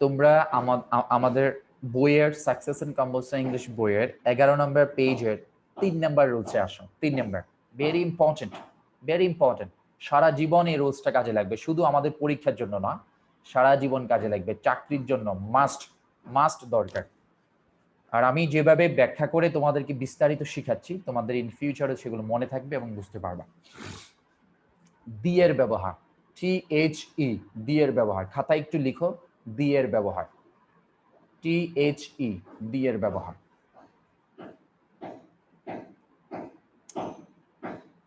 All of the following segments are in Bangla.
তোমরা আমাদের বইয়ের সাকসেস এন্ড কম্পালসারি ইংলিশ বইয়ের 11 নম্বর পেজের 3 নম্বর রুলসে আসো। 3 নম্বর ভেরি ইম্পর্টেন্ট, ভেরি ইম্পর্টেন্ট। সারা জীবন এই রুলসটা কাজে লাগবে, শুধু আমাদের পরীক্ষার জন্য না, সারা জীবন কাজে লাগবে, চাকরির জন্য মাস্ট মাস্ট দরকার। আর আমি যেভাবে ব্যাখ্যা করে তোমাদেরকে বিস্তারিত শিখাচ্ছি, তোমাদের ইন ফিউচারে সেগুলো মনে থাকবে এবং বুঝতে পারবা। দি এর ব্যবহার, THE, দি এর ব্যবহার খাতায় একটু লিখো। দি এর ব্যবহার, THE, দি এর ব্যবহার।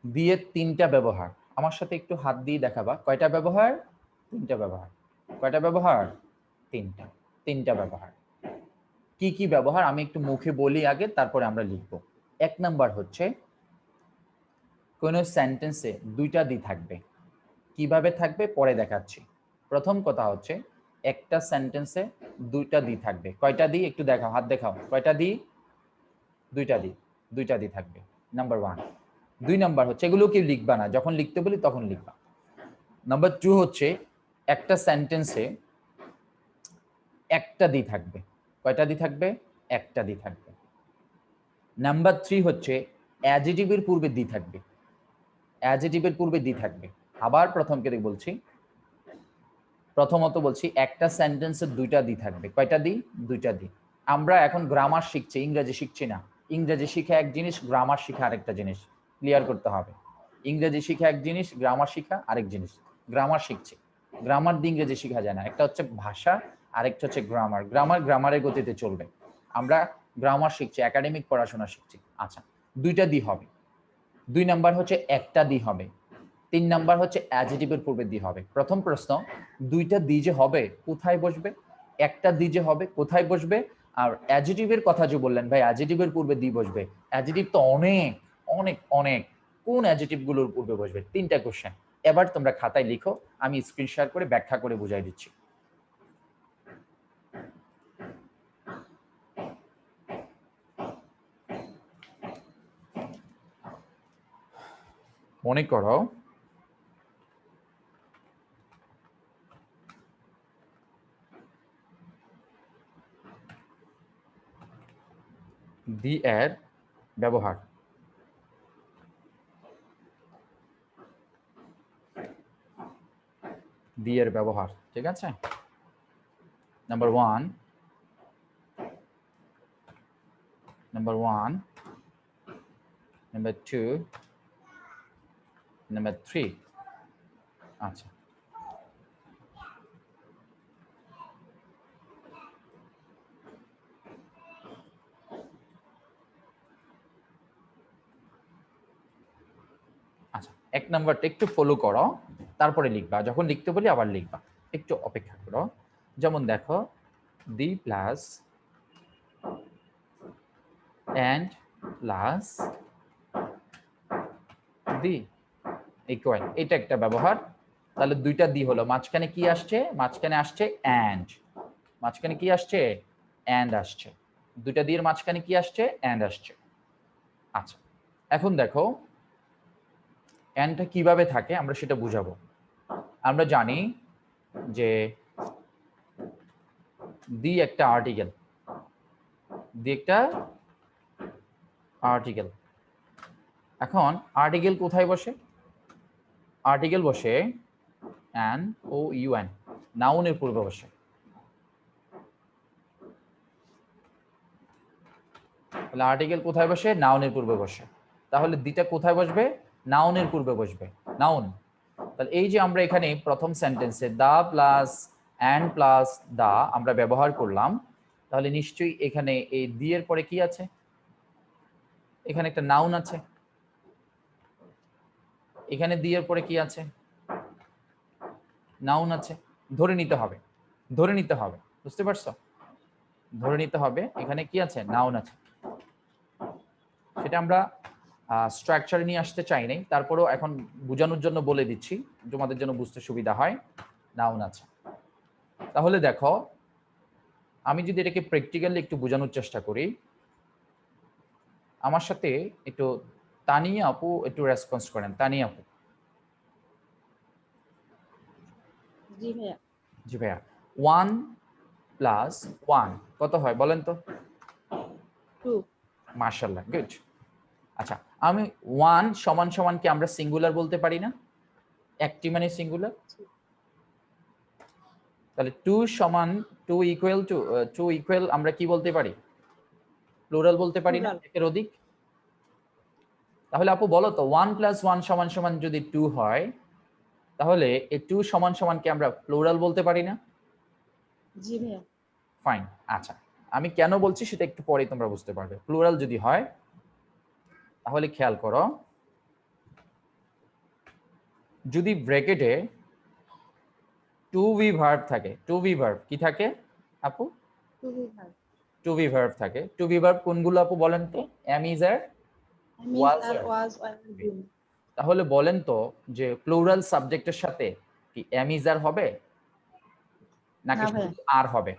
দি এর 3টা ব্যবহার, আমার সাথে একটু হাত দিয়ে দেখাবা। কয়টা ব্যবহার? 3টা ব্যবহার। কয়টা ব্যবহার? 3টা। 3টা ব্যবহার। কি কি ব্যবহার আমি একটু মুখে বলি আগে, তারপরে আমরা লিখব। 1 নাম্বার হচ্ছে কোন সেন্টেন্সে 2টা দি থাকবে। কিভাবে থাকবে পরে দেখাচ্ছি। প্রথম কথা হচ্ছে একটা সেন্টেন্সে 2টা দি থাকবে। কয়টা দি একটু দেখাও, হাত দেখাও। কয়টা দি? 2টা দি। 2টা দি থাকবে, নাম্বার 1। 2 নাম্বার হচ্ছে এগুলো কি লিখবা না, যখন লিখতে বলি তখন লিখবা। নাম্বার 2 হচ্ছে একটা সেন্টেন্সে একটা দি থাকবে। কয়টা দি থাকবে? একটা দি থাকবে। নাম্বার 3 হচ্ছে অ্যাডজেক্টিভের পূর্বে দি থাকবে। অ্যাডজেক্টিভের পূর্বে দি থাকবে। আবার প্রথম করে বলছি, প্রথমত বলছি একটা সেন্টেন্সে 2টা দি থাকবে। কয়টা দি? 2টা দি। আমরা এখন গ্রামার শিখছি, ইংরেজি শিখছি না। ইংরেজি শিখা এক জিনিস, গ্রামার শিখা আরেকটা জিনিস, ক্লিয়ার করতে হবে। ইংরেজি শিখা এক জিনিস, গ্রামার শিখা আরেক জিনিস। গ্রামার শিখছি, গ্রামার দিয়ে ইংরেজি শিখা যায় না। একটা হচ্ছে ভাষা, আরেকটা হচ্ছে গ্রামার। গ্রামারের গতিতে চলবে। আমরা গ্রামার শিখছি, একাডেমিক পড়াশোনা শিখছি। আচ্ছা, 2টা দি হবে। 2 নাম্বার হচ্ছে একটা দি হবে। 3 নাম্বার হচ্ছে অ্যাডজেক্টিভের পূর্বে দি হবে। প্রথম প্রশ্ন, 2টা দি যে হবে কোথায় বসবে? একটা দি যে হবে কোথায় বসবে? আর অ্যাডজেক্টিভের কথা যে বললেন ভাই অ্যাডজেক্টিভের পূর্বে দি বসবে, অ্যাডজেক্টিভ তো অনেক অনেক অনেক, কোন অ্যাডজেক্টিভ গুলোর পূর্বে বসবে? 3টা কোশ্চেন। এবার তোমরা খাতায় লিখো, আমি স্ক্রিন শেয়ার করে ব্যাখ্যা করে বুঝাই দিচ্ছি। মনে করো দি এর ব্যবহার। দি এর ব্যবহার, ঠিক আছে? Number 1, number 1, number 2, number 3। আচ্ছা, আচ্ছা, 1 নাম্বারটা একটু ফলো করো, তারপরে লিখবা। যখন লিখতে বলি আবার লিখবা, একটু অপেক্ষা করো। যেমন দেখো, the plus and plus the equal, এটা একটা ব্যবহার। তাহলে 2টা দি হলো, মাঝখানে কি আসছে? মাঝখানে আসছে অ্যান্ড। মাঝখানে কি আসছে? অ্যান্ড আসছে। 2টা দিয়ের মাঝখানে কি আসছে? অ্যান্ড আসছে। আচ্ছা, এখন দেখো অ্যান্ডটা কিভাবে থাকে আমরা সেটা বুঝাবো। আমরা জানি যে দি একটা আর্টিকেল, দি একটা আর্টিকেল। এখন আর্টিকেল কোথায় বসে? আর্টিকেল বসে NOUN, নাউনের পূর্বে বসে। তাহলে আর্টিকেল কোথায় বসে? নাউনের পূর্বে বসে। তাহলে দিটা কোথায় বসবে? নাউনের পূর্বে বসবে, নাউন। তাহলে এই যে আমরা এখানে প্রথম সেন্টেন্সে দা প্লাস অ্যান্ড প্লাস দা আমরা ব্যবহার করলাম, তাহলে নিশ্চয়ই এখানে এই দি এর পরে কি আছে? এখানে একটা নাউন আছে। এখানে দি এর পরে কি আছে? নাউন আছে। ধরে নিতে হবে, ধরে নিতে হবে, বুঝতে পারছো? ধরে নিতে হবে এখানে কি আছে? নাউন আছে। সেটা আমরা স্ট্রাকচারে নিয়ে আসতে চাই নাই, তারপরেও এখন বোঝানোর জন্য বলে দিচ্ছি, তোমাদের জন্য বুঝতে সুবিধা হয়। নাউন আছে। তাহলে দেখো, আমি যদি এটাকে প্র্যাকটিক্যালি একটু বোঝানোর চেষ্টা করি, আমার সাথে একটু তানিয়া আপু একটু রেসপন্স করেন। তানিয়া আপু। জি ভাইয়া। জি ভাইয়া। 1 প্লাস 1 কত হয় বলেন তো? 2 মাশাআল্লাহ, গুড। আচ্ছা, আমি 1 সমান সমান কি আমরা সিঙ্গুলার বলতে পারি না? একটি মানে সিঙ্গুলার। তাহলে 2 সমান 2 ইকুয়াল টু 2 ইকুয়াল আমরা কি বলতে পারি? প্লুরাল বলতে পারি না, plural একের অধিক। তাহলে আপু বলো তো 1 প্লাস 1 সমান সমান যদি 2 হয়, তাহলে এই 2 সমান সমান কি আমরা প্লুরাল বলতে পারি না? জি ভাইয়া ফাইন। আচ্ছা, আমি কেন বলছি সেটা একটু পরে তোমরা বুঝতে পারবে। প্লুরাল যদি হয় তাহলে খেয়াল করো, যদি ব্র্যাকেটে টু বি ভার্ব থাকে, টু বি ভার্ব কি থাকে আপু? To be verb to be verb থাকে। টু বি ভার্ব কোনগুলো আপু বলেন তো? Am is are, am is was are আর। was or been তাহলে বলেন তো যে প্লুরাল সাবজেক্টের সাথে কি এম ইজ আর হবে নাকি না শুধু ভাইয়া আর হবে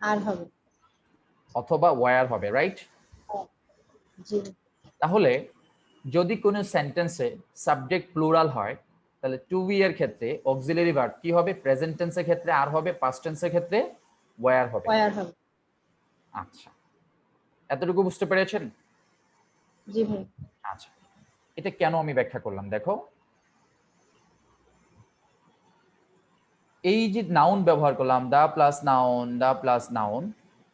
আর হবে অথবা ওয়ার হবে, রাইট? জি তাহলে যদি কোনো সেন্টেন্সে সাবজেক্ট প্লুরাল হয়, তাহলে টু বি এর ক্ষেত্রে অক্সিলারি ভার্ব কি হবে? প্রেজেন্ট টেন্সের ক্ষেত্রে আর হবে, পাস্ট টেন্সের ক্ষেত্রে ওয়ার হবে। where হবে আচ্ছা, এতটুকু বুঝতে পেরেছেন? জি ভাই আচ্ছা, এটা কেন আমি ব্যাখ্যা করলাম দেখো। এই যে নাউন ব্যবহার করলাম, the plus noun, the plus noun,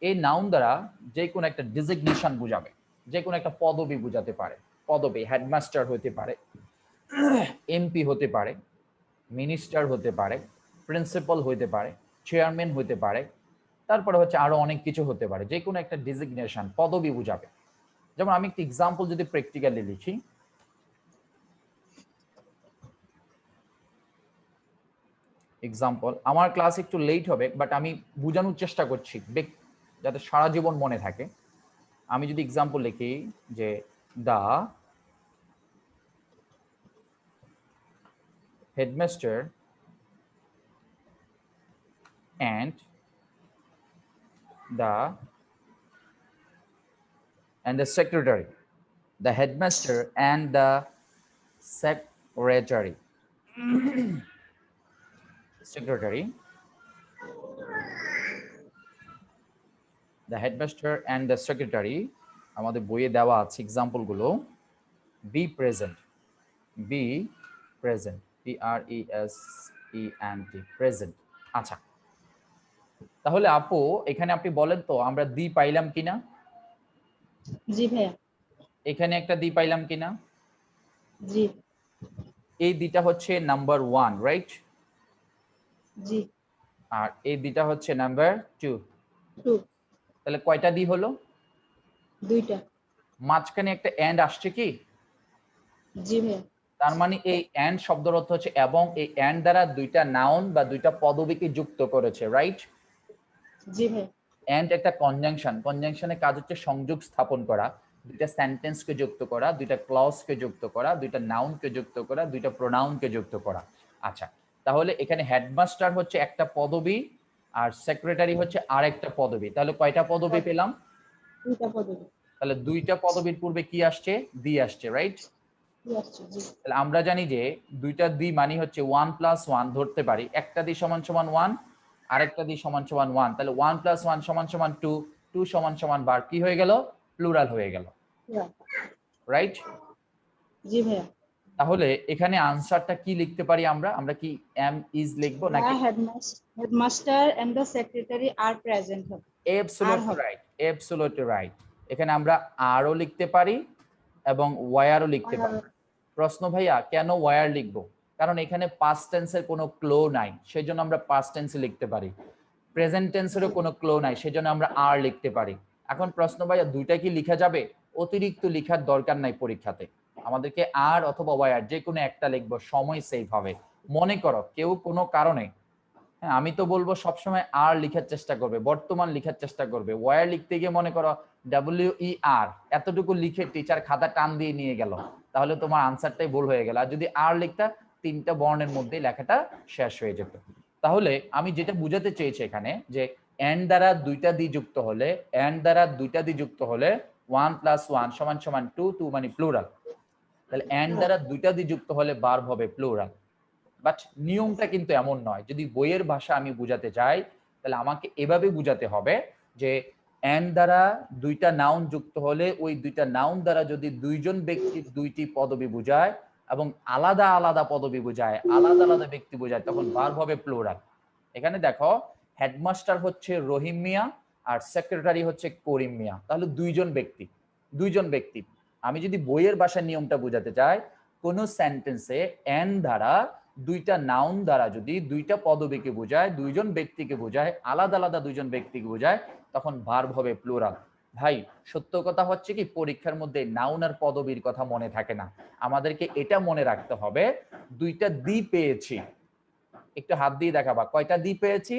এই নাউন দ্বারা যে কোনো একটা ডিজিগনেশন বোঝাবে, যে কোনো একটা পদবি বোঝাতে পারে। পদবি হেডমাস্টার হতে পারে, এমপি হতে পারে, মিনিস্টার হতে পারে, প্রিন্সিপাল হতে পারে, চেয়ারম্যান হতে পারে, তারপরে হচ্ছে আরো অনেক কিছু হতে পারে। যে কোনো একটা ডিজিগনেশন পদবি বোঝাবে। যেমন আমি একটা এক্সাম্পল যদি প্র্যাকটিক্যালি লিখি, এক্সাম্পল, আমার ক্লাস একটু লেট হবে বাট আমি বোঝানোর চেষ্টা করছি যাতে সারা জীবন মনে থাকে। আমি যদি এক্সাম্পল লিখি যে the headmaster and the secretary, the headmaster and the secretary, secretary, the headmaster and the secretary, আমাদের বইয়ে দেওয়া আছে এক্সাম্পল গুলো। B present, B present, PRESENT, present. আচ্ছা, তাহলে আপু এখানে আপনি বলেন তো আমরা দি পাইলাম কিনা? জি ভাইয়া এখানে একটা দি পাইলাম কিনা? জি এই দিটা হচ্ছে নাম্বার 1, রাইট? জি আর এই দিটা হচ্ছে নাম্বার 2। 2 তাহলে কয়টা দি হলো? দুইটা মাঝখানে একটা এন্ড আসছে কি? জি ভাইয়া তার মানে এই এন্ড শব্দের অর্থ হচ্ছে এবং, এই এন্ড দ্বারা দুইটা নাউন বা দুইটা পদবীকে যুক্ত করেছে, রাইট? জি ভাইয়া এন্ড একটা কনজাংশন, কনজাংশনের কাজ হচ্ছে সংযোগ স্থাপন করা, দুইটা সেন্টেন্সকে যুক্ত করা, দুইটা ক্লজকে যুক্ত করা, দুইটা নাউনকে যুক্ত করা, দুইটা প্রোনাউনকে যুক্ত করা। আচ্ছা, তাহলে এখানে হেডমাস্টার হচ্ছে একটা পদবী আর সেক্রেটারি হচ্ছে আরেকটা পদবী। তাহলে কয়টা পদবী পেলাম? দুইটা পদবি তাহলে দুইটা পদবীর পূর্বে কি আসছে? দি আসছে, রাইট? জি আসছে জি তাহলে আমরা জানি যে দুইটা দি মানে হচ্ছে 1 প্লাস 1 ধরতে পারি, একটা দি সমান সমান 1, আরেকটা দি সমান সমান 1। তাহলে 1 প্লাস 1 সমান সমান 2, 2 সমান সমান বার কি হয়ে গেল? প্লুরাল হয়ে গেল, ভাইয়া রাইট? জি ভাইয়া তাহলে এখানে আনসারটা কি লিখতে পারি আমরা? আমরা কি এম ইজ লিখবো the নাকি? headmaster and the secretary are present হবে আর অ্যাবসলিউটলি হবে রাইট, অ্যাবসলিউটলি রাইট। এখানে আমরা আরও লিখতে পারি এবং ওয়ারও লিখতে পারি। প্রশ্ন ভাইয়া কেন ওয়ার লিখবো? কারণ এখানে পাস্ট টেন্সের কোনো ক্লো নাই, সেজন্য আমরা পাস্ট টেন্সে লিখতে পারি। প্রেজেন্ট টেন্সেরও কোনো ক্লো নাই, সেজন্য আমরা আর লিখতে পারি। এখন প্রশ্ন ভাইয়া দুইটা কি লিখা যাবে? অতিরিক্ত লিখার দরকার নাই পরীক্ষাতে। আমাদেরকে আর অথবা ওয়ার যে কোনো একটা লিখবো, সময় সেভ হবে। মনে করো কেউ কোনো কারণে, হ্যাঁ আমি তো বলবো সবসময় আর লিখার চেষ্টা করবে, বর্তমান লিখার চেষ্টা করবে। ওয়ার লিখতে গিয়ে মনে করো WER এতটুকু লিখে টিচার খাতা টান দিয়ে নিয়ে গেল, তাহলে তোমার আনসারটাই ভুল হয়ে গেল। আর যদি আর লিখতা, তিনটা বর্ণের মধ্যেই লেখাটা শেষ হয়ে যেত। তাহলে আমি যেটা বুঝাতে চেয়েছি এখানে যে এন্ড দ্বারা দুইটা দি যুক্ত হলে, এন্ড দ্বারা দুইটা দি যুক্ত হলে 1 প্লাস 1 সমান সমান 2, 2 মানে প্লুরাল। তাহলে এন্ড দ্বারা দুইটা দি যুক্ত হলে ভার্ব হবে প্লুরাল, বাট নিয়মটা কিন্তু এমন নয়। যদি বইয়ের ভাষা আমি বোঝাতে চাই তাহলে আমাকে এভাবে বোঝাতে হবে যে এন্ড দ্বারা দুইটা নাউন যুক্ত হলে ওই দুইটা নাউন দ্বারা যদি দুইজন ব্যক্তির দুইটি পদবি বোঝায় এবং আলাদা আলাদা পদবি বোঝায়, আলাদা আলাদা ব্যক্তি বোঝায়, তখন ভার্ব হবে প্লুরাল। এখানে দেখো হেডমাস্টার হচ্ছে রহিম মিয়া আর সেক্রেটারি হচ্ছে করিম মিয়া, তাহলে দুইজন ব্যক্তি। আমি যদি বইয়ের ভাষার নিয়মটা বোঝাতে চাই, কোন সেন্টেন্সে এন্ড দ্বারা দুইটা নাউন দ্বারা যদি দুইটা পদবিকে বোঝায়, দুইজন ব্যক্তিকে বোঝায়, আলাদা আলাদা দুইজন ব্যক্তিকে বোঝায়, তখন ভার্ব হবে প্লুরাল। ভাই সত্য কথা হচ্ছে কি, পরীক্ষার মধ্যে নাউন আর পদবীর কথা মনে থাকে না, আমাদেরকে এটা মনে রাখতে হবে দুইটা দি পেয়েছি। একটু হাত দিয়ে দেখাবা, কয়টা দি পেয়েছি?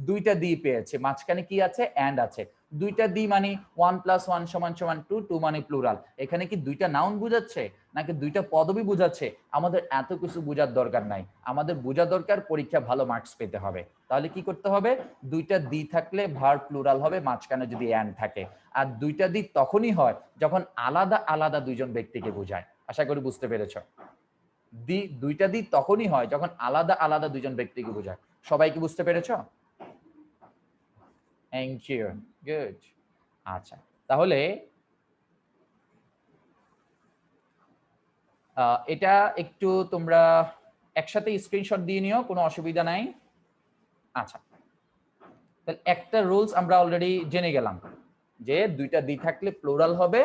দুইটা দি পেয়েছি, মাঝখানে কি আছে? এন্ড আছে। দুইটা দি মানে 1 + 1 = 2, 2 মানে প্লুরাল। এখানে কি দুইটা নাউন বোঝাচ্ছে নাকি দুইটা পদবি বোঝাচ্ছে? আমাদের এত কিছু বোঝার দরকার নাই, আমাদের বোঝা দরকার পরীক্ষা ভালো মার্কস পেতে হবে। তাহলে কি করতে হবে? দুইটা দি থাকলে ভার্ব প্লুরাল হবে, মাঝখানে যদি এন্ড থাকে। আর দুইটা দি তখনই হয় যখন আলাদা আলাদা দুইজন ব্যক্তিকে বোঝায়। আশা করি বুঝতে পেরেছো। দুইটা দি তখনই হয় যখন আলাদা আলাদা দুইজন ব্যক্তিকে বোঝায়। সবাই কি বুঝতে পেরেছো? Thank you, good. আচ্ছা, তাহলে এটা একটু তোমরা একসাথে স্ক্রিনশট দিয়ে নিও, কোনো অসুবিধা নাই। আচ্ছা, তাহলে একটা রুলস আমরা অলরেডি জেনে গেলাম যে দুইটা দি থাকলে প্লুরাল হবে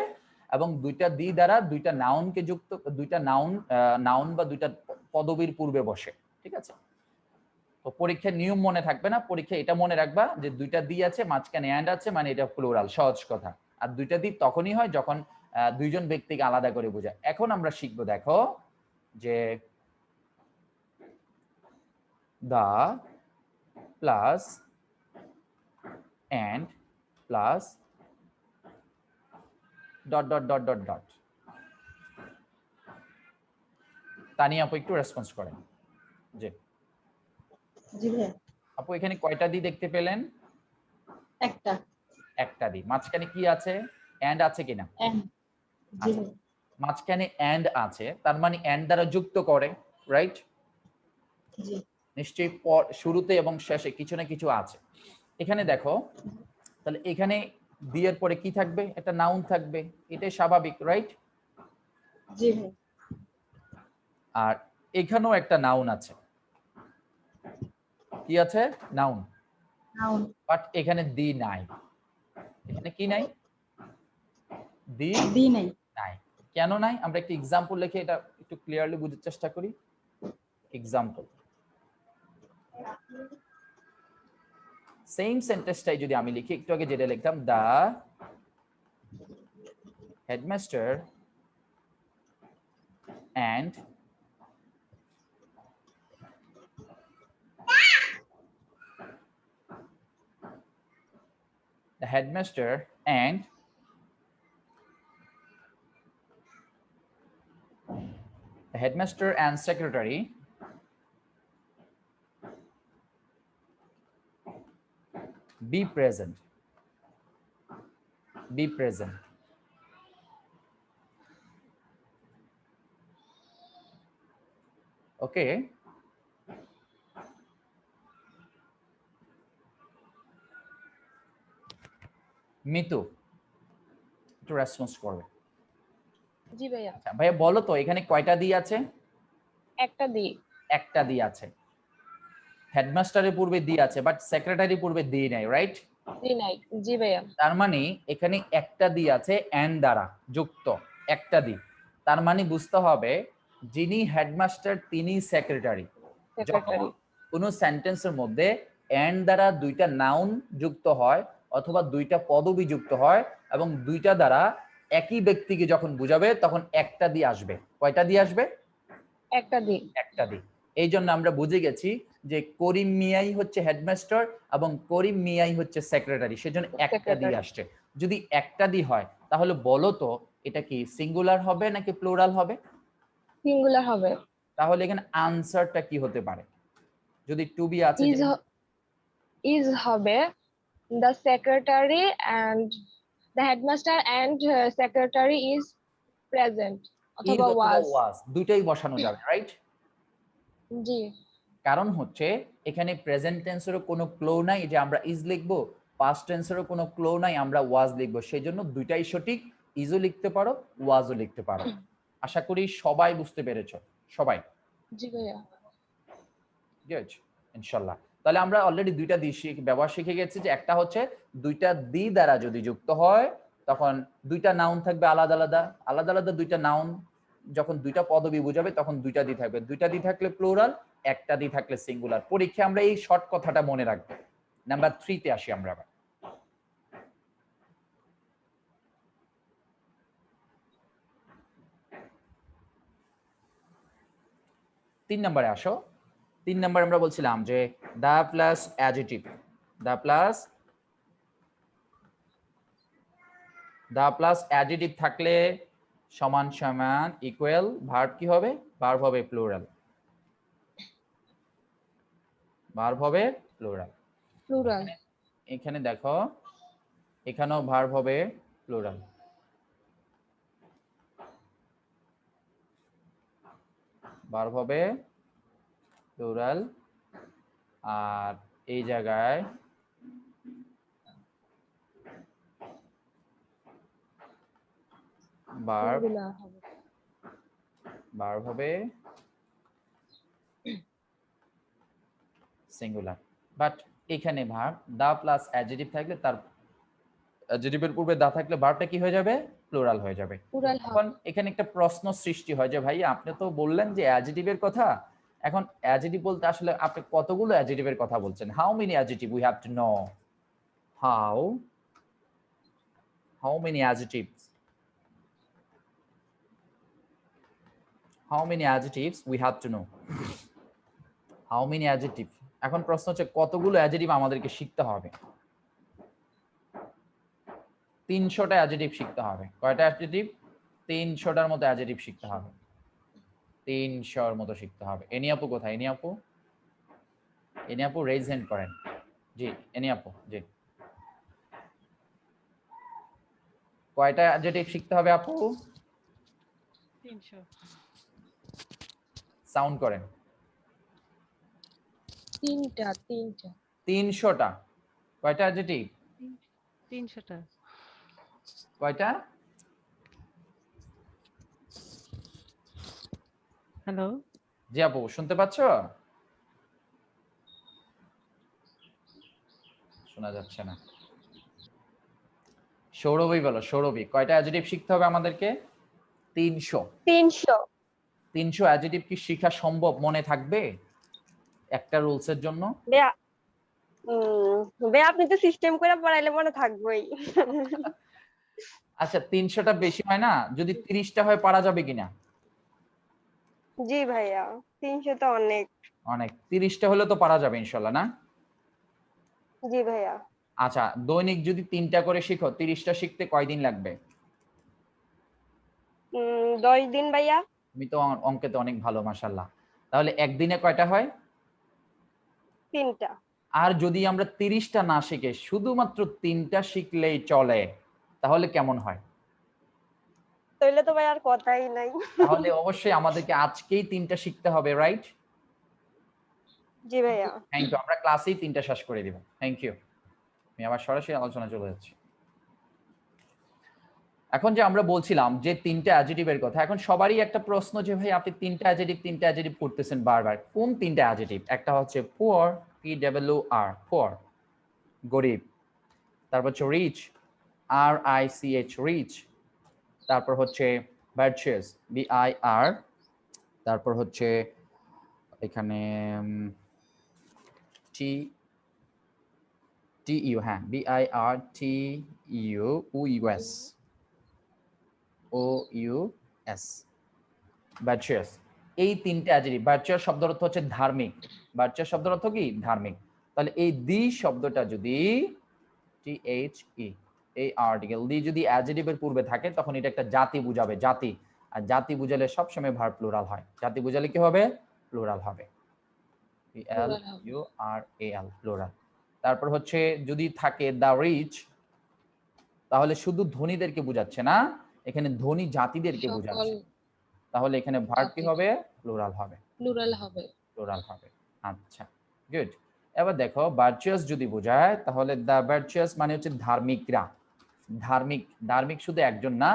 এবং দুইটা দি দ্বারা দুইটা নাউনকে যুক্ত, দুইটা নাউন বা দুইটা পদবীর পূর্বে বসে। ঠিক আছে, তো পরীক্ষার নিয়ম মনে থাকবে না, পরীক্ষা এটা মনে রাখবা যে দুইটা দি আছে, মাঝখানে এন্ড আছে, মানে এটা প্লুরাল, সহজ কথা। আর দুইটা দি তখনই হয় যখন দুইজন ব্যক্তিকে আলাদা করে বোঝায়। এখন আমরা শিখবো, দেখো যে the plus and plus dot dot dot dot dot. Tania আপু একটু রেসপন্স করেন। জি জি ভাইয়া। আপু এখানে কয়টা দি দেখতে পেলেন? একটা দি। মাঝখানে কি আছে? এন্ড আছে কিনা? জি আচ্ছা, মাঝখানে এন্ড আছে, তার মানে এন্ড দ্বারা যুক্ত করে, রাইট? জি নিশ্চয়ই শুরুতে এবং শেষে কিছু না কিছু আছে। এখানে দেখো, তাহলে এখানে দি এর পরে কি থাকবে? একটা নাউন থাকবে, এটাই স্বাভাবিক, রাইট? জি আর এখানেও একটা নাউন আছে। কি আছে? নাউন। বাট এখানে দি নাই। এখানে কি নাই? দি নাই। কেন নাই? আমরা একটা এক্সাম্পল লিখে এটা একটু ক্লিয়ারলি বুঝার চেষ্টা করি। এক্সাম্পল, সেম সেন্টেন্সটাই যদি আমি লিখি, একটু আগে যেটা লিখতাম, the headmaster and the headmaster and the headmaster and secretary be present. Be present. Okay. Mitu একটু রেসপন্স করবে। জি ভাইয়া। আচ্ছা ভাইয়া বলো তো এখানে কয়টা দি আছে? একটা দি আছে। হেডমাস্টারের পূর্বে দি আছে, বাট সেক্রেটারি পূর্বে দি নাই, রাইট? জি নাই। জি ভাইয়া। তার মানে এখানে একটা দি আছে এন্ড দ্বারা যুক্ত, একটা দি। তার মানে বুঝতে হবে যিনি হেডমাস্টার তিনি সেক্রেটারি। যখন কোন সেন্টেন্সের মধ্যে এন্ড দ্বারা দুইটা নাউন যুক্ত হয় অথবা দুইটা পদবি যুক্ত হয় এবং দুইটা দ্বারা একই ব্যক্তিকে যখন বুঝাবে তখন একটা দি আসবে। কয়টা দি আসবে? একটা দি। এই জন্য আমরা বুঝে গেছি যে করিম মিয়াই হচ্ছে হেডমাস্টার এবং করিম মিয়াই হচ্ছে সেক্রেটারি, সেজন্য একটা দি আসছে। যদি একটা দি হয় তাহলে বলো তো এটা কি সিঙ্গুলার হবে নাকি প্লুরাল হবে? সিঙ্গুলার হবে। তাহলে এখানে আনসারটা কি হতে পারে? যদি টু বি আছে, ইজ হবে the secretary and the headmaster and secretary is present অথবা was। দুইটাই বসানো যাবে, রাইট? জি। কারণ হচ্ছে এখানে প্রেজেন্ট টেন্সেরও কোনো ক্লো নাই যে আমরা ইজ লিখবো, পাস্ট টেন্সেরও কোনো ক্লো নাই আমরা ওয়াজ লিখবো, সেই জন্য দুইটাই সঠিক, ইজও লিখতে পারো ওয়াজও লিখতে পারো। আশা করি সবাই বুঝতে পেরেছো, সবাই? জি ভাইয়া। গুড, ইনশাআল্লাহ। তাহলে আমরা অলরেডি দুইটা দি ব্যবহার শিখে গেছি, যে একটা হচ্ছে দুইটা দি দ্বারা যদি যুক্ত হয় তখন দুইটা নাউন থাকবে আলাদা আলাদা, আলাদা আলাদা দুইটা নাউন যখন দুইটা পদবি বোঝাবে তখন দুইটা দি থাকবে, দুইটা দি থাকলে প্লুরাল, একটা দি থাকলে সিঙ্গুলার। পরীক্ষায় আমরা এই শর্ট কথাটা মনে রাখবো। নাম্বার 3 তে আসি আমরা আবার। তিন নম্বরে আসো। 3 নম্বরে আমরা বলছিলাম যে the plus adjective, the plus adjective থাকলে সমান সমান ইকুয়াল ভার্ব কি হবে? ভার্ব হবে প্লুরাল, ভার্ব হবে প্লুরাল। প্লুরাল। এখানে দেখো এখানেও ভার্ব হবে প্লুরাল, ভার্ব হবে প্লুরাল। আর এই জায়গায় ভার্ব হবে সিঙ্গুলার। বাট এখানে ভার্ব দা প্লাস অ্যাডজেটিভ থাকলে তার অ্যাডজেটিভের পূর্বে দা থাকলে ভার্বটা কি হয়ে যাবে? প্লুরাল হয়ে যাবে। এখন এখানে একটা প্রশ্ন সৃষ্টি হয় যে ভাই আপনি তো বললেন যে অ্যাডজেটিভের কথা, এখন অ্যাডজেটিভ বলতে আসলে আপনি কতগুলো অ্যাডজেটিভের কথা বলছেন? How many adjective we have to know? How many অ্যাডজেটিভস? How many adjectives we have to know? How many adjectives? এখন প্রশ্ন হচ্ছে কতগুলো অ্যাডজেটিভ আমাদেরকে শিখতে হবে? 300টা অ্যাডজেটিভ শিখতে হবে। কয়টা অ্যাডজেটিভ? 300টার মতো অ্যাডজেটিভ শিখতে হবে। 300-র মতো শিখতে হবে। এনি আপু কোথায়? এনি আপু, এনি আপু রেজ হ্যান্ড করেন। জি এনি আপু, জি। কয়টা অ্যাডজেটিভ শিখতে হবে আপু? 300। সাউন্ড করেন। 3টা। 300টা। কয়টা অ্যাডজেটিভ? 300টা। কয়টা? হ্যালো, জি আপু শুনতে পাচ্ছো? শোনা যাচ্ছে না। সৌরভী বলো, সৌরভী কয়টা অ্যাডজেটিভ শিখতে হবে আমাদেরকে? 300। 300 অ্যাডজেটিভ কি শেখা সম্ভব? মনে থাকবে একটা রুলসের জন্য? আপনি তো সিস্টেম করে পড়াইলে মনে থাকবেই। আচ্ছা 300টা বেশি হয় না? যদি 30টা হয় পারা যাবে কিনা? জি ভাইয়া, 300 তো অনেক। অনেক। 30টা হলে তো পারা যাবে ইনশাআল্লাহ, না? জি ভাইয়া। আচ্ছা দৈনিক যদি 3টা করে শিখো, 30টা শিখতে কয়দিন লাগবে? 10 দিন ভাইয়া। তুমি তো অঙ্কে তো অনেক ভালো মাশাআল্লাহ। তাহলে একদিনে কয়টা হয়? 3টা। আর যদি আমরা 30টা না শিখে শুধুমাত্র 3টা শিখলেই চলে, তাহলে কেমন হয়? তাহলে তো ভাই আর কথাই নাই। তাহলে অবশ্যই আমাদেরকে আজকেই 3টা শিখতে হবে, রাইট? জি ভাইয়া। Thank you. আমরা ক্লাসেই 3টা শেষ করে দিব। Thank you. আমি আবার সরাসরি আলোচনা চলে যাচ্ছি। এখন যে আমরা বলছিলাম যে 3টা অ্যাডজেটিভের কথা, এখন সবারই একটা প্রশ্ন যে ভাই আপনি 3টা অ্যাডজেটিভ করতেছেন বারবার। কোন 3টা অ্যাডজেটিভ? একটা হচ্ছে পুয়ার, PWR, পুয়ার, গরিব। তারপর হচ্ছে রিচ, RICH, রিচ। তারপর হচ্ছে ভার্চুয়াস, VIR। তারপর হচ্ছে এখানে TU, হ্যাঁ VIRTUOUS, ভার্চুয়াস। এই 3টে অ্যাডজেক্টিভ। ভার্চুয়াস শব্দের অর্থ হচ্ছে ধার্মিক। ভার্চুয়াস শব্দের অর্থ কি? ধার্মিক। তাহলে এই দি শব্দটা যদি THE, এই আর্টিকেল দি যদি অ্যাডজেক্টিভের পূর্বে থাকে তখন এটা একটা জাতি বুঝাবে, জাতি। আর জাতি বুঝালে সবসময় ভার্ব প্লুরাল হয়। জাতি বুঝালে কি হবে? প্লুরাল হবে। PLURAL, plural. তারপর হচ্ছে যদি থাকে দা রিচ, তাহলে শুধু ধনীদেরকে বোঝাচ্ছে না, এখানে ধনী জাতিদেরকে বোঝাচ্ছে। তাহলে এখানে ভার্ব কি হবে? প্লুরাল হবে। প্লুরাল হবে। প্লুরাল হবে। আচ্ছা, গুড। এবার দেখো ভার্চুয়াস যদি বোঝায় তাহলে দ্য ভার্চুয়াস মানে হচ্ছে ধার্মিকরা। ধার্মিক, ধার্মিক শুধু একজন না,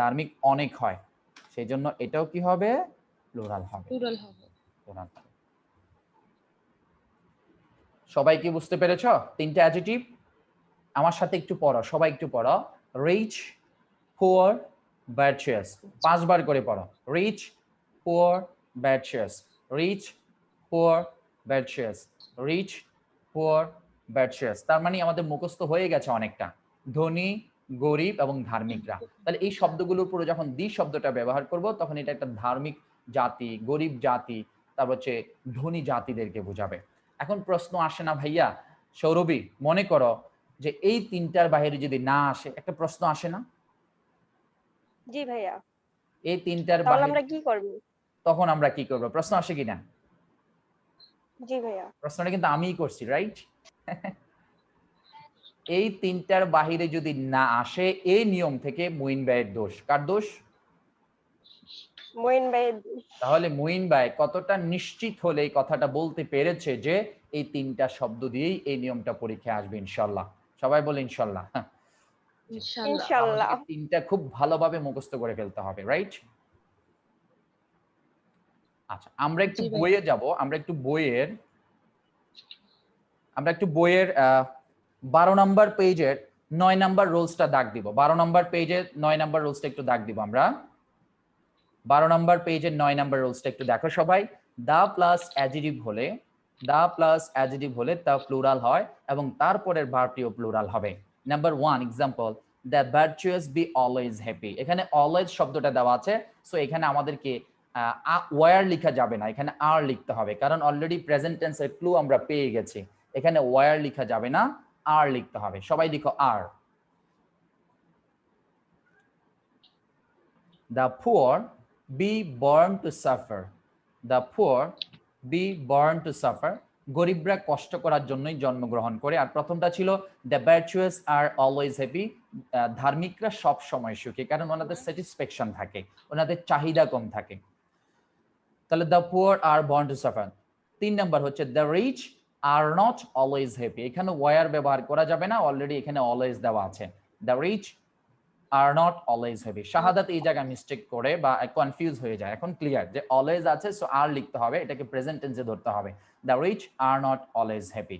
ধার্মিক অনেক হয়, সেই জন্য এটাও কি হবে, প্লুরাল হবে। প্লুরাল হবে। প্লুরাল হবে। সবাই কি বুঝতে পেরেছো তিনটা অ্যাডজেক্টিভ? আমার সাথে একটু পড়ো, সবাই একটু পড়ো। Rich, poor, virtuous. 5 বার করে পড়ো। Rich, poor, virtuous. Rich, poor, virtuous. Rich, poor, virtuous. তার মানে আমাদের মুখস্থ হয়ে গেছে অনেকটা। ধনী, গরিব এবং ধার্মিকরা। তাহলে এই শব্দগুলোর উপরে যখন দি শব্দটা ব্যবহার করব তখন এটা একটা ধার্মিক জাতি, গরিব জাতি, তারপর হচ্ছে ধনী জাতিদেরকে বোঝাবে। এখন প্রশ্ন আসে না ভাইয়া, সৌরভী মনে করো যে এই তিনটার বাইরে যদি না আসে, একটা প্রশ্ন আসে না? জি ভাইয়া। এই তিনটার তাহলে বাইরে আমরা কি করব? তখন আমরা কি করব? প্রশ্ন আসে কিনা? জি ভাইয়া। প্রশ্নটা কিন্তু আমিই করছি, রাইট? এই তিনটার বাহিরে যদি না আসে, এই নিয়ম থেকে মুইন ভাইয়ের দোষ। কার দোষ? মইন ভাই। তাহলে মুইন ভাই কতটা নিশ্চিত হলে এই কথাটা বলতে পেরেছে যে এই তিনটা শব্দ দিয়েই এই নিয়মটা পরীক্ষায় আসবে ইনশাল্লাহ? সবাই বলে ইনশাল্লাহ। ইনশাআল্লাহ। ইনশাআল্লাহ। আমাদেরকে তিনটা খুব ভালোভাবে মুখস্থ করে ফেলতে হবে, রাইট? আচ্ছা, আমরা একটু জি ভাই। বইয়ে যাব। আমরা একটু বইয়ের 12 নাম্বার পেজের 9 নাম্বার রুলসটা দাগ দিব। 12 নাম্বার পেজের 9 নাম্বার রুলসটা একটু দাগ দিব আমরা। 12 নাম্বার পেজের 9 নাম্বার রুলসটা একটু দেখো সবাই। দা প্লাস অ্যাডজেক্টিভ হলে, দা প্লাস অ্যাডজেক্টিভ হলে তা প্লুরাল হয় এবং তারপরের ভার্বটিও প্লুরাল হবে। Number 1 example, the virtuous B always happy. এখানে অলওয়েজ শব্দটা দেওয়া আছে, সো এখানে আমাদেরকে ওয়্যার লেখা যাবে না, এখানে আর লিখতে হবে, কারণ অলরেডি প্রেজেন্ট টেন্সের ক্লু আমরা পেয়ে গেছি। এখানে ওয়্যার লেখা যাবে না, আর লিখতে হবে। সবাই লিখো আর। The poor be born to suffer. The poor be born to suffer. গরিবরা কষ্ট করার জন্যই জন্মগ্রহণ করে। আর প্রথমটা ছিল the virtuous are always happy. ধার্মিকরা সব সময় সুখী, কারণ ওনাদের স্যাটিসফ্যাকশন থাকে, ওনাদের চাহিদা কম থাকে। তাহলে the poor are born to suffer. 3 number হচ্ছে the rich are not always happy. এখানে ওয়ার ব্যবহার করা যাবে না, অলরেডি এখানে অলওয়েজ দেওয়া আছে। The rich are not always happy. Shahadat এই জায়গায় মিস্টেক করে বা কনফিউজ হয়ে যায়। এখন ক্লিয়ার যে অলওয়েজ আছে, সো আর লিখতে হবে, এটাকে প্রেজেন্ট টেন্সে ধরতে হবে। The rich are not always happy.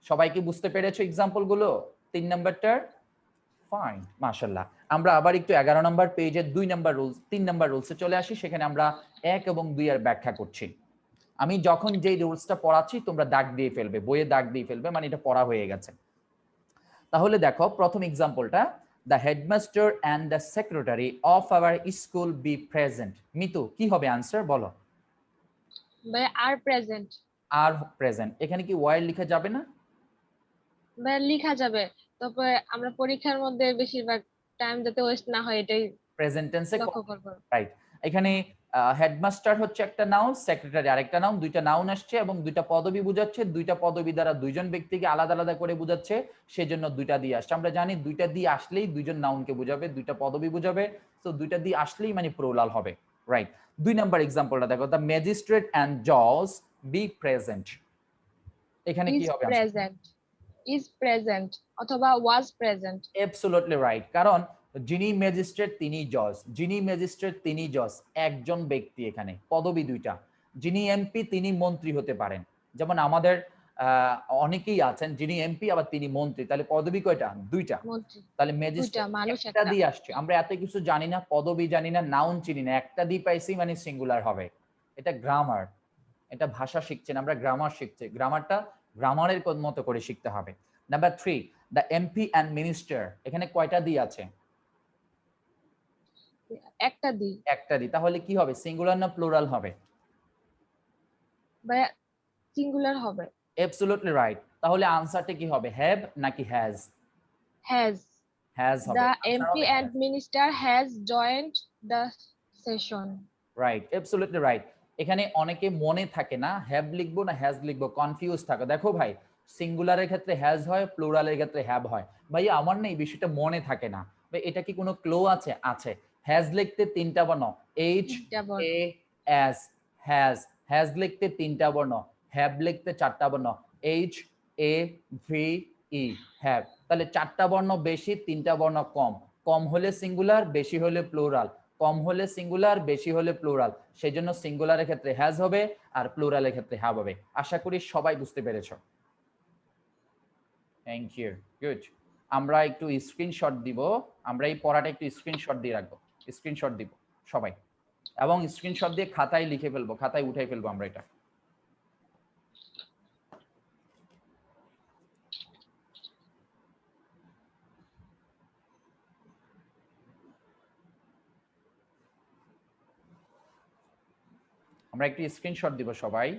সবাই কি বুঝতে পেরেছো এক্সাম্পল গুলো 3 নাম্বারটার? ফাইন, মাশাআল্লাহ। আমরা আবার একটু 11 নাম্বার পেজের 2 নাম্বার রুলস, 3 নাম্বার রুলসে চলে আসি। সেখানে আমরা 1 এবং 2 এর ব্যাখ্যা করছি। আমি যখন যেই রুলসটা পড়াচ্ছি তোমরা দাগ দিয়ে ফেলবে, বইয়ে দাগ দিয়ে ফেলবে, মানে এটা পড়া হয়ে গেছে। তাহলে দেখো প্রথম এক্সাম্পলটা, the headmaster and the secretary of our school be present. Mitu কি হবে আনসার বলো? ভাই আর প্রেজেন্ট। আর প্রেজেন্ট। এখানে কি ওয়ার লেখা যাবে না? ভাই লেখা যাবে, তবে আমরা পরীক্ষার মধ্যে বেশিরভাগ টাইম যাতে ওয়েস্ট না হয় এটাই প্রেজেন্ট টেন্সে লক্ষ্য করব। রাইট। এখানে হেডমাস্টার হচ্ছে একটা নাউন, সেক্রেটারি আরেকটা নাউন, দুইটা নাউন আসছে এবং দুইটা পদবি বোঝাচ্ছে। দুইটা পদবি দ্বারা দুইজন ব্যক্তিকে আলাদা আলাদা করে বোঝাচ্ছে, সেজন্য দুইটা দিয়ে আসছে। আমরা জানি দুইটা দিয়ে আসলেই দুইজন নাউনকে বোঝাবে, দুইটা পদবি বোঝাবে, তো দুইটা দিয়ে আসলেই মানে প্লুরাল হবে, রাইট। 2 নাম্বার এক্সাম্পলটা দেখো, দ্য ম্যাজিস্ট্রেট এন্ড জজ বি প্রেজেন্ট। এখানে কি হবে? ইজ প্রেজেন্ট অথবা ওয়াজ প্রেজেন্ট। অ্যাবসলিউটলি রাইট, কারণ যিনি ম্যাজিস্ট্রেট তিনি জজ, যিনি ম্যাজিস্ট্রেট তিনি জজ, একজন ব্যক্তি, এখানে পদবি দুইটা। যিনি এমপি তিনি মন্ত্রী হতে পারেন, যেমন আমাদের অনেকেই আছেন যিনি এমপি আবার তিনি মন্ত্রী, তাহলে পদবি কয়টা? দুইটা। তাহলে ম্যাজিস্ট্রেট একটা দিয়ে আসছে। আমরা এত কিছু জানি না, পদবি জানি না, নাউন চিনি না, একটা দিয়ে পাইছি মানে সিঙ্গুলার হবে। এটা গ্রামার, এটা ভাষা শিখছেন, আমরা গ্রামার শিখছি, গ্রামারটা গ্রামারের মতো করে শিখতে হবে। Number 3, the MP and minister. এখানে কয়টা দি আছে? একটা দি। একটা দি। তাহলে কি হবে, সিঙ্গুলার না প্লুরাল হবে? ভাই সিঙ্গুলার হবে। Absolutely right. তাহলে আনসারটা কি হবে, হ্যাভ নাকি হ্যাজ? হ্যাজ। হ্যাজ হবে। The MP and minister has joint the session. Right, absolutely right. এখানে অনেকে মনে থাকে না হ্যাভ লিখবো না হ্যাজ লিখবো, কনফিউজ থাকে। দেখো ভাই, সিঙ্গুলারের ক্ষেত্রে হ্যাজ হয়, প্লুরালের ক্ষেত্রে হ্যাভ হয়। ভাই আমার না এই বিষয়টা মনে থাকে না। ভাই এটা কি কোনো ক্লো আছে? আছে। হ্যাজ লিখতে 3টা বর্ণ, H A S, has. Has লিখতে 3টা বর্ণ, হ্যাভ লিখতে চারটা বর্ণ, H A V E, have. তাহলে চারটা বর্ণ বেশি, তিনটা বর্ণ কম। কম হলে সিঙ্গুলার, বেশি হলে প্লুরাল। কম হলে সিঙ্গুলার, বেশি হলে প্লুরাল। সেই জন্য সিঙ্গুলারের ক্ষেত্রে হ্যাজ হবে আর প্লুরালের ক্ষেত্রে হ্যাভ হবে। আশা করি সবাই বুঝতে পেরেছো। Thank you, good. আমরা একটু স্ক্রিনশট দিব, আমরা এই পড়াটা একটু স্ক্রিনশট দিয়ে রাখবো, স্ক্রিনশট দিব সবাই, এবং স্ক্রিনশট দিয়ে খাতায় লিখে ফেলবো, খাতায় উঠাই ফেলবো আমরা এটা। আমরা একটু স্ক্রিনশট দিব সবাই।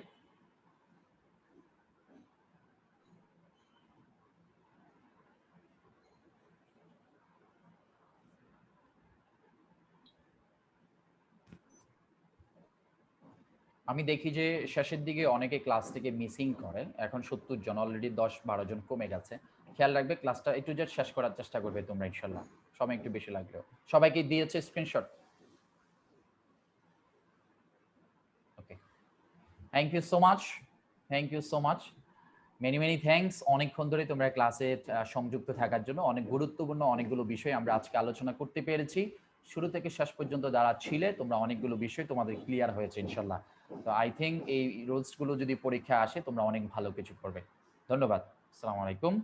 আমি দেখি যে শেষের দিকে অনেকে ক্লাস থেকে মিসিং করে, এখন 70 জন, অলরেডি 10-12 জন কমে গেছে। খেয়াল রাখবে, ক্লাসটা একটু যে শেষ করার চেষ্টা করবে তোমরা ইনশাল্লাহ, সময় একটু বেশি লাগলেও। সবাইকে দিয়েছে screenshot? Okay, thank you so much, thank you so much, many many thanks. অনেকক্ষণ ধরে তোমরা ক্লাসে সংযুক্ত থাকার জন্য। অনেক গুরুত্বপূর্ণ অনেকগুলো বিষয় আমরা আজকে আলোচনা করতে পেরেছি। শুরু থেকে শেষ পর্যন্ত যারা ছিলে তোমরা, অনেকগুলো বিষয় তোমাদের ক্লিয়ার হয়েছে ইনশাল্লাহ। তো আই থিঙ্ক এই রুলসগুলো যদি পরীক্ষা আসে তোমরা অনেক ভালো কিছু করবে। ধন্যবাদ, আসসালামু আলাইকুম।